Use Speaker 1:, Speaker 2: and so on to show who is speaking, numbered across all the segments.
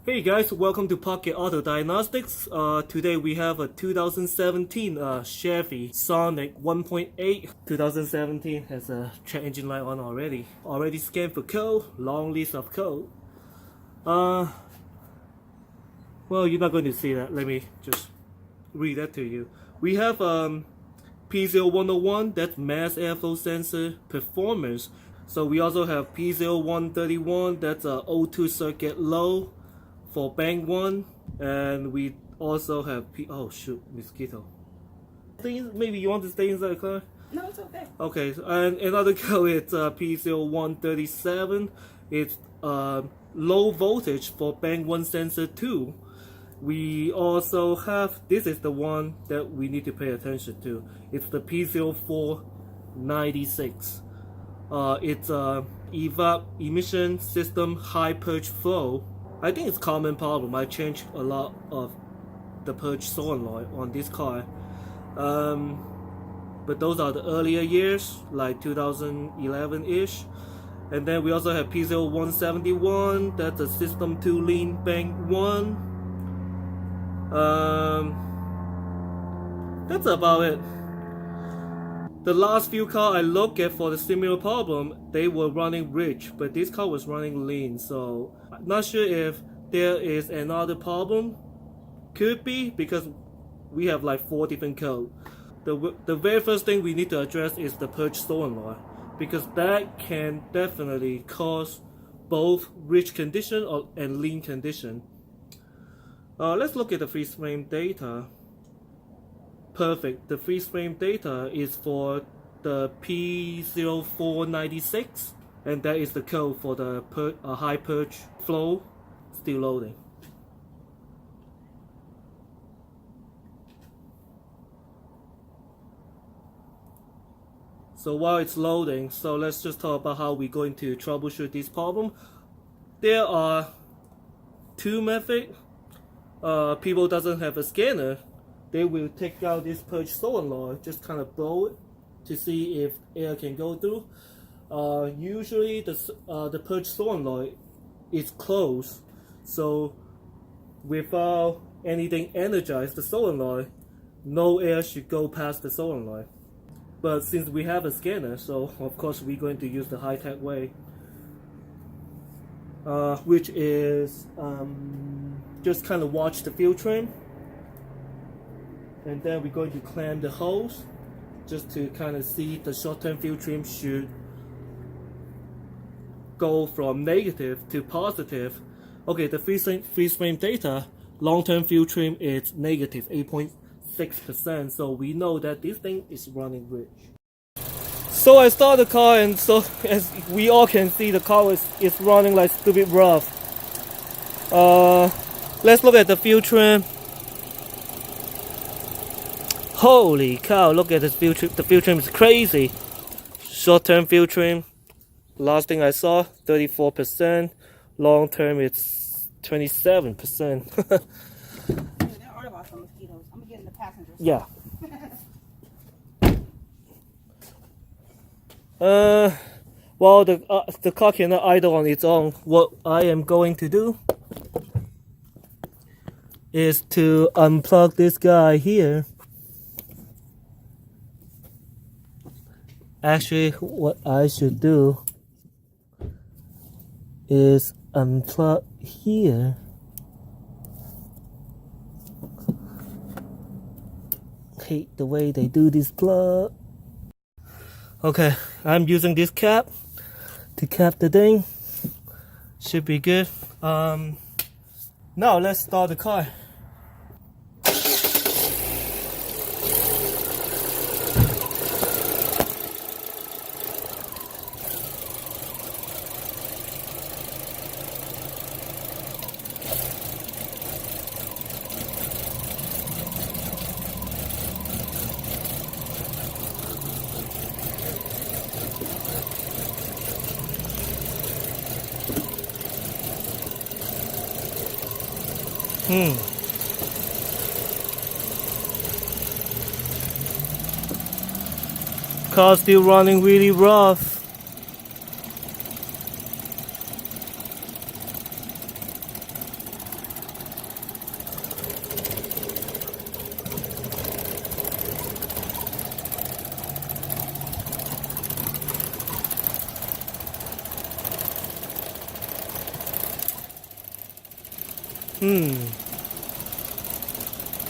Speaker 1: Hey guys, welcome to Pocket Auto Diagnostics. Today we have a 2017 Chevy Sonic 1.8. 2017 has a check engine light on already. Already scanned for code, long list of code. Well, you're not going to see that. Let me just read that to you. We have P0101, that's mass airflow sensor performance. So we also have P0131, that's a O2 circuit low for bank 1, and we also have oh shoot, mosquito. Maybe you want to stay inside the car?
Speaker 2: No, it's okay.
Speaker 1: Okay, and another code is P0137. It's low voltage for bank 1 sensor 2. We also have, this is the one that we need to pay attention to. It's the P0496. It's evap emission system high purge flow. I think it's a common problem. I changed a lot of the purge solenoid on this car. But those are the earlier years, like 2011-ish. And then we also have P0171, that's a system 2 lean bank 1. That's about it. The last few cars I looked at for the similar problem, they were running rich, but this car was running lean, so I'm not sure if there is another problem. Could be, because we have like 4 different codes. The very first thing we need to address is the purge solenoid, because that can definitely cause both rich condition and lean condition. Let's look at the freeze frame data. Perfect. The freeze frame data is for the P0496, and that is the code for the high purge flow. Still loading. So while it's loading, so let's just talk about how we're going to troubleshoot this problem. There are 2 methods. People doesn't have a scanner. They will take out this purge solenoid, just kind of blow it to see if air can go through. Usually the purge solenoid is closed, so without anything energized the solenoid, no air should go past the solenoid. But since we have a scanner, so of course we're going to use the high-tech way, which is just kind of watch the fuel trim. And then we're going to clamp the hose just to kind of see the short-term fuel trim should go from negative to positive. Okay, the freeze frame data, long-term fuel trim is negative 8.6%, so we know that this thing is running rich. So I start the car, and so as we all can see, the car is running like stupid rough. Let's look at the fuel trim. Holy cow, look at this fuel trim. The fuel trim is crazy. Short-term fuel trim, last thing I saw, 34%. Long-term, it's 27%.
Speaker 2: They're Airbox on mosquitoes. I'm getting the passengers.
Speaker 1: Yeah. Well, the car cannot idle on its own. What I am going to do is to unplug this guy here. Actually, what I should do is unplug here. Hate the way they do this plug. Okay, I'm using this cap to cap the thing. Should be good. Now let's start the car. Car still running really rough.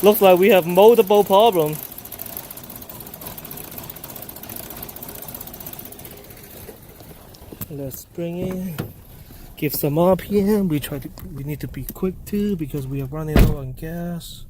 Speaker 1: Looks like we have multiple problems. Let's bring in, give some RPM. We need to be quick too because we are running low on gas.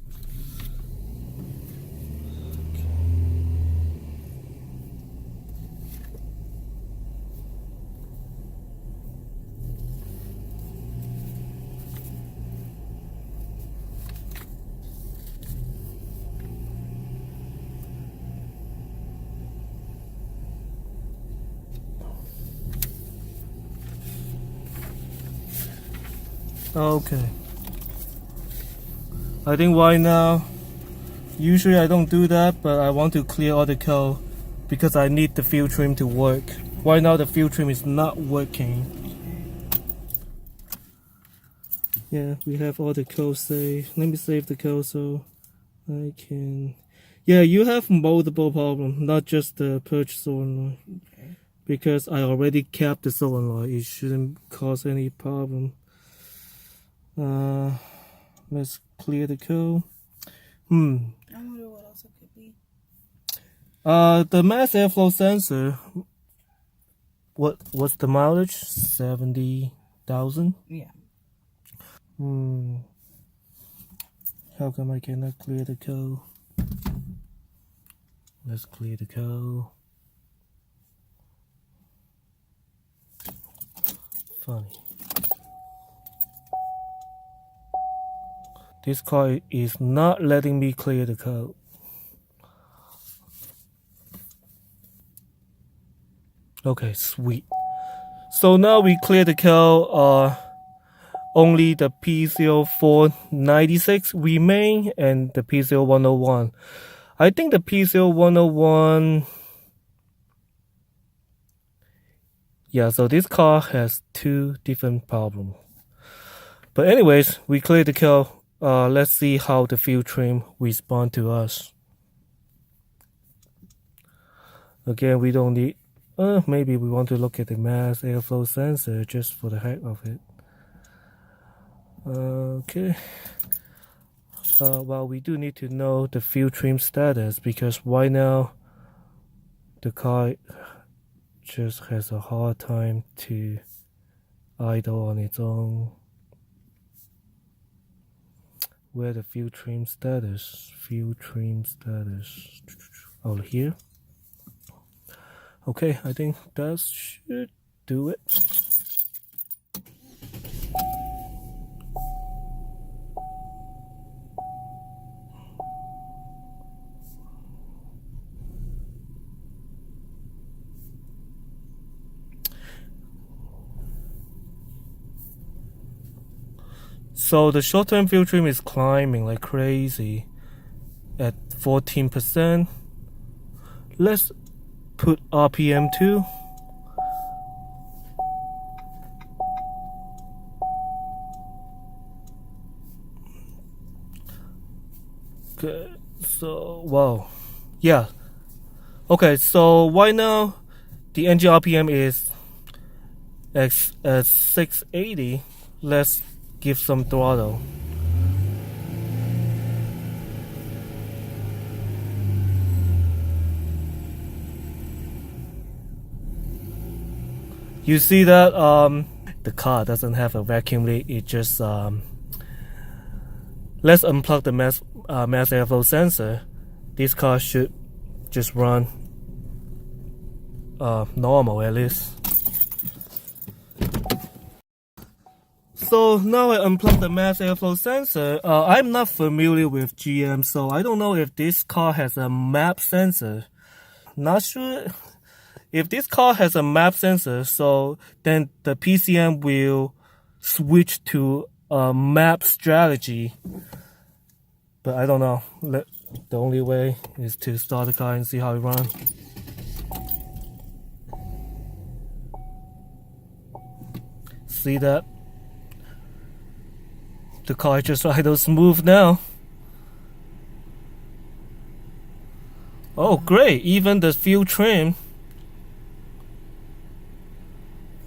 Speaker 1: Okay. I think right now, usually I don't do that, but I want to clear all the code because I need the fuel trim to work. Right now the fuel trim is not working. Yeah, we have all the code saved. Let me save the code so I can... Yeah, you have multiple problems, not just the purge solenoid. Okay. Because I already capped the solenoid, it shouldn't cause any problem. Let's clear the code. I
Speaker 2: wonder what else it could be.
Speaker 1: The mass airflow sensor. What's the mileage? 70,000.
Speaker 2: Yeah.
Speaker 1: How come I cannot clear the code? Let's clear the code. Funny. This car is not letting me clear the code. Okay, sweet. So now we clear the code. Only the P0496 remain and the P0101. I think the P0101... Yeah, so this car has two different problems. But anyways, we cleared the code. Let's see how the fuel trim respond to us. Again, we don't need... maybe we want to look at the mass airflow sensor just for the heck of it. Okay. Well, we do need to know the fuel trim status because right now the car just has a hard time to idle on its own. Where the fuel trim status? Fuel trim status. Oh, here. Okay, I think that should do it. So the short-term fuel trim is climbing like crazy at 14%. Let's put RPM too. Okay, so wow. Yeah. Okay, so right now the engine RPM is at 680. Let's give some throttle. You see that the car doesn't have a vacuum leak. It just let's unplug the mass airflow sensor. This car should just run normal at least. So now I unplugged the mass airflow sensor. I'm not familiar with GM, so I don't know if this car has a map sensor. Not sure if this car has a map sensor, so then the PCM will switch to a map strategy. But I don't know. The only way is to start the car and see how it runs. See that? The car just idles smooth now. Oh great, even the fuel trim.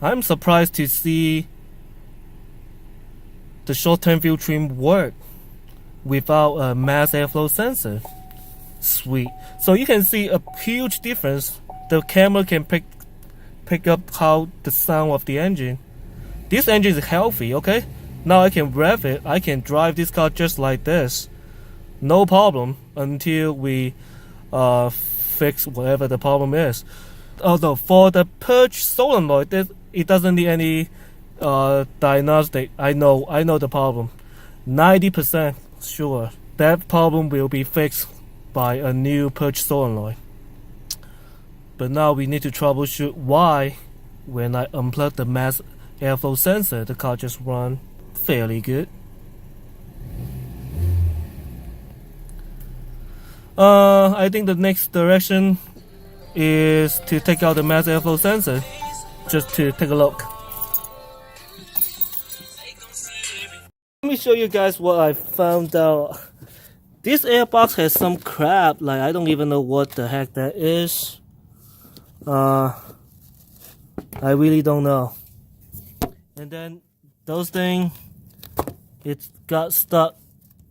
Speaker 1: I'm surprised to see the short-term view trim work without a mass airflow sensor. Sweet. So you can see a huge difference. The camera can pick up how the sound of the engine. This engine is healthy, okay? Now I can rev it. I can drive this car just like this. No problem until we fix whatever the problem is. Although for the purge solenoid, it doesn't need any diagnostic. I know the problem. 90% sure that problem will be fixed by a new purge solenoid. But now we need to troubleshoot why when I unplug the mass airflow sensor, the car just run fairly good. I think the next direction is to take out the mass airflow sensor, just to take a look. Let me show you guys what I found out. This Airbox has some crap, like I don't even know what the heck that is. I really don't know. And then those things, it got stuck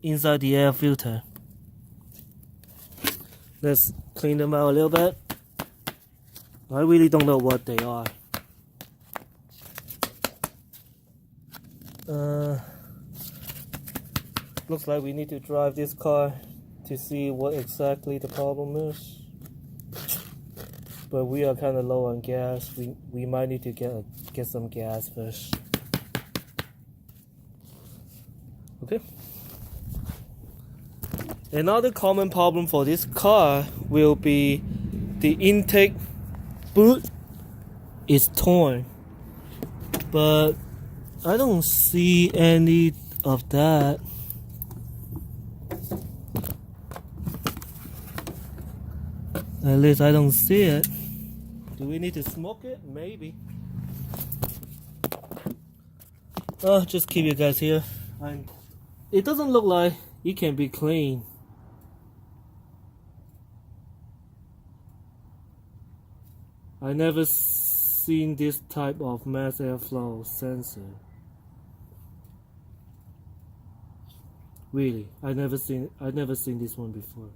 Speaker 1: inside the air filter. Let's clean them out a little bit. I really don't know what they are. Looks like we need to drive this car to see what exactly the problem is. But we are kind of low on gas. We might need to get some gas first. Okay. Another common problem for this car will be the intake boot is torn. But I don't see any of that. At least I don't see it. Do we need to smoke it? Maybe. Just keep you guys here. It doesn't look like it can be cleaned. I never seen this type of mass airflow sensor. Really, I never seen this one before.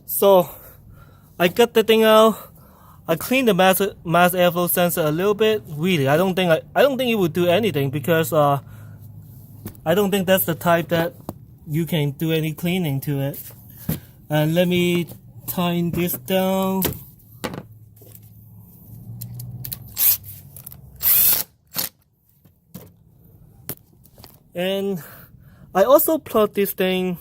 Speaker 1: So I got the thing out. I cleaned the mass airflow sensor a little bit. Really, I don't think it would do anything because I don't think that's the type that you can do any cleaning to it. And let me tighten this down. And I also plugged this thing.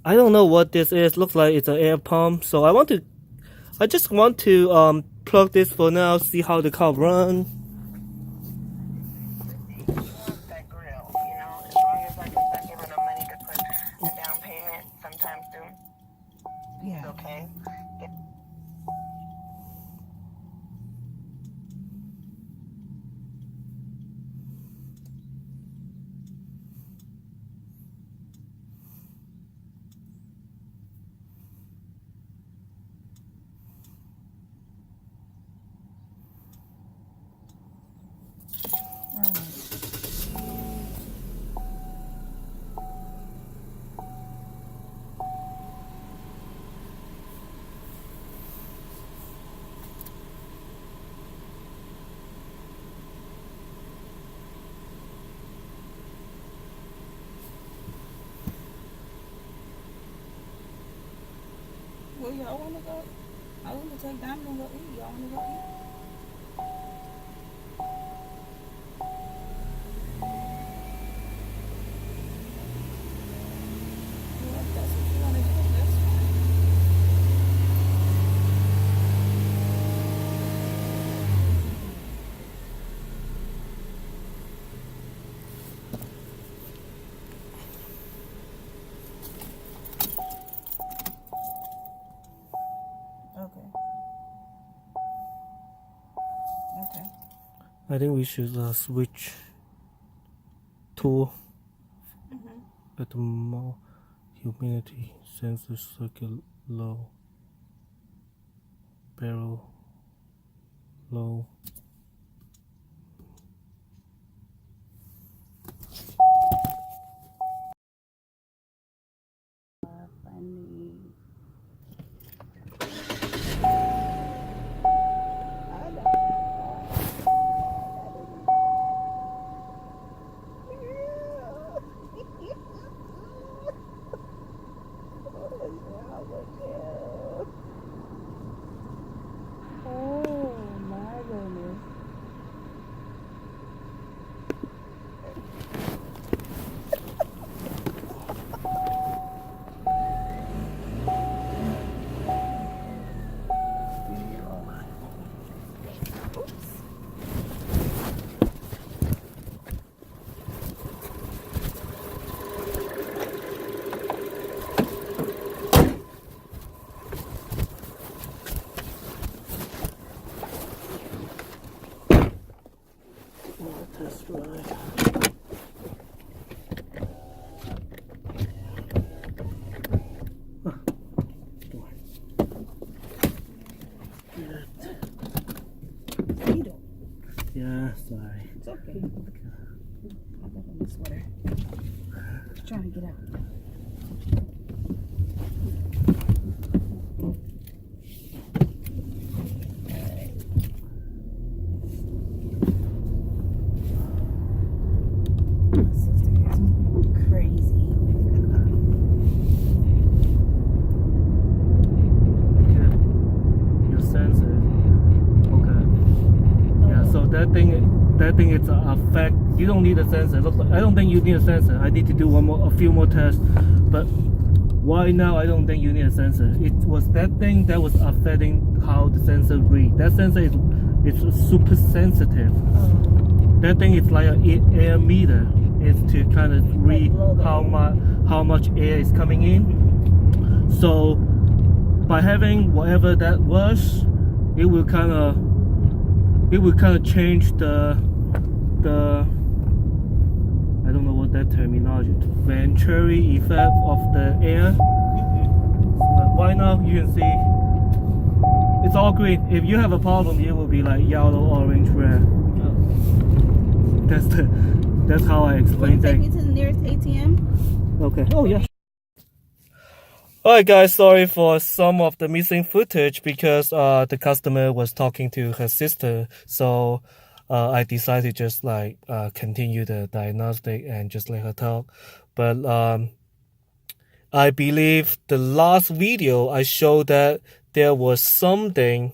Speaker 1: I don't know what this is. Looks like it's an air pump. So I just want to plug this for now. See how the car runs.
Speaker 3: That grill, you know, as long as I can start giving them money to put a down payment sometime soon.
Speaker 2: Yeah.
Speaker 3: Okay.
Speaker 2: y'all wanna go? I want to take Diamond and go eat. Y'all wanna go eat? Well, if that's what you wanna do, that's fine. Okay. Okay.
Speaker 1: I think we should switch tool at the more humidity sensor circuit low, barrel low.
Speaker 2: Funny. Oh my goodness.
Speaker 1: Test drive.
Speaker 2: Needle.
Speaker 1: Yeah, sorry.
Speaker 2: It's okay. I got on this sweater. Trying to get out. My sister is crazy.
Speaker 1: Your sensor. Okay. Yeah, so that thing is affect. You don't need a sensor. Look, I don't think you need a sensor. I need to do a few more tests. But why now? I don't think you need a sensor. It was that thing that was affecting how the sensor read. That sensor is super sensitive. That thing is like an air meter. It's to kind of read how much air is coming in. So by having whatever that was, it will kind of change the I don't know what that terminology, Venturi effect of the air. But right now you can see it's all green. If you have a problem, it will be like yellow, orange, red. That's how I explain
Speaker 2: Take me
Speaker 1: things.
Speaker 2: to the nearest ATM.
Speaker 1: Okay. Oh yeah. Alright guys, sorry for some of the missing footage because the customer was talking to her sister, so I decided to just like continue the diagnostic and just let her talk. But I believe the last video I showed that there was something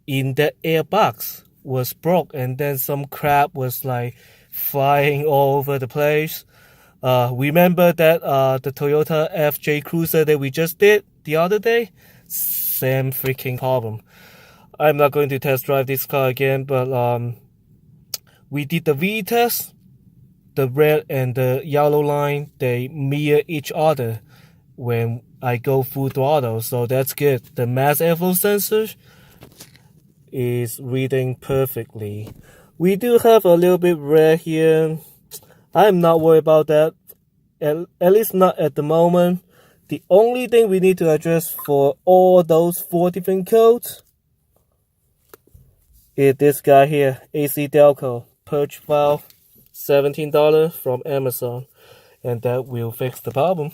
Speaker 1: in that airbox was broke, and then some crap was like flying all over the place. Remember that the Toyota FJ Cruiser that we just did the other day? Same freaking problem. I'm not going to test drive this car again, but we did the V test. The red and the yellow line, they mirror each other when I go full throttle, so that's good. The mass airflow sensor is reading perfectly. We do have a little bit red here. I'm not worried about that, at least not at the moment. The only thing we need to address for all those 4 different codes is this guy here, AC Delco, purge valve, $17 from Amazon, and that will fix the problem.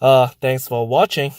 Speaker 1: Thanks for watching.